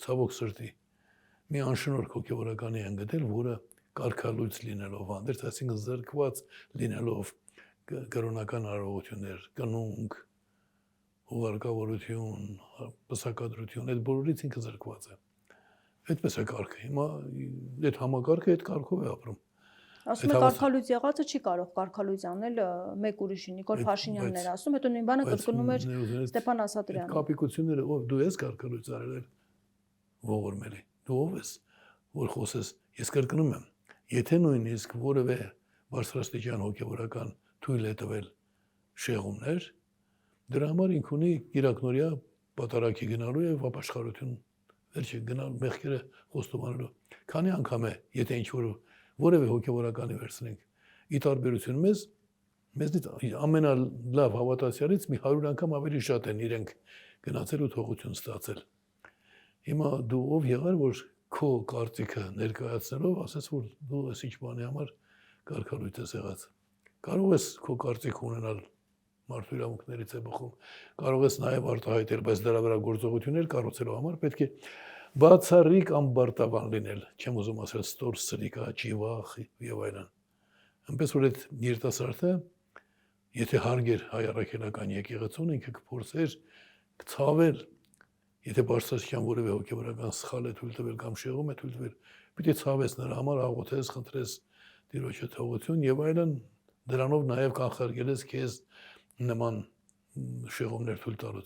ցավոք սրտի մի անշնորհք հոգևորականի են գտել, որը կարգալույծ լինելով հանդերձ, այսինքն զրկված լինելով կրոնական արարողություններ, կնունկ, ուղարկավորություն, պսակադրություն, այդ բոլորից ինքը զրկված է։ Այդպես է կարգը։ Հիմա այդ համակարգը այդ կարգով է ապրում։ Ասում եք կարգալույծ եղածը չի կարող կարգալույծ անել մեկ ուրիշի, Նիկոլ Փաշինյանն էր ասում, հետո նույն բանը կրկնում էր Ստեփան Ասատրյանը։ Կապիկությունները, ով դու ես կարգալույծ արել ողորմելի։ Դու ով ես, որ խոսես։ Ես կրկնում եմ, եթե նույնիսկ որևէ բարձրաստիճան հոգևորական թույլ է տվել շեղումներ, դրա համար ինք ունի կիրակնորյա պատարագի գնալու եւ ապաշխարություն վերջի գնալ մեղքերը խոստովանելու։ Քանի անգամ է, եթե ինչ-որ որևէ հոգևորականի վերցնենք, ի տարբերություն մեզնից ամենալավ հավատացյալից մի 100 անգամ ավելի շատ են իրենք գնացել ու թողություն ստացել։ Հիմա դու ով եղար, որ քո կարծիքը ներկայացնելով ասես, որ դու ես ինչ բանի համար կարգալույծ ես եղած։ Կարող ես քո կարծիք ունենալ մարդու իրավունքներից է բխում, կարող ես նաև արտահայտել, բայց դրա վրա գործողություններ կառուցելու համար պետք է բացառիկ ամբարտավան լինել, չեմ ուզում ասել ստոր, սրիկա, ճիվախ եւ այլն։ Այնպես որ այդ երիտասարդը, եթե հարգեր հայ առաքելական եկեղեցուն, ինքը կփորձեր ցավել, եթե բարձրաստիճան որևէ հոգևորական սխալ է թույլ տվել կամ շեղում է թույլ տվել, պիտի ցավես նրա համար, աղոթես, խնդրես Տիրոջը թողություն եւ այլն, դրանով նաև կանխարգելես քեզ նման շեղումներ թույլ տալուց։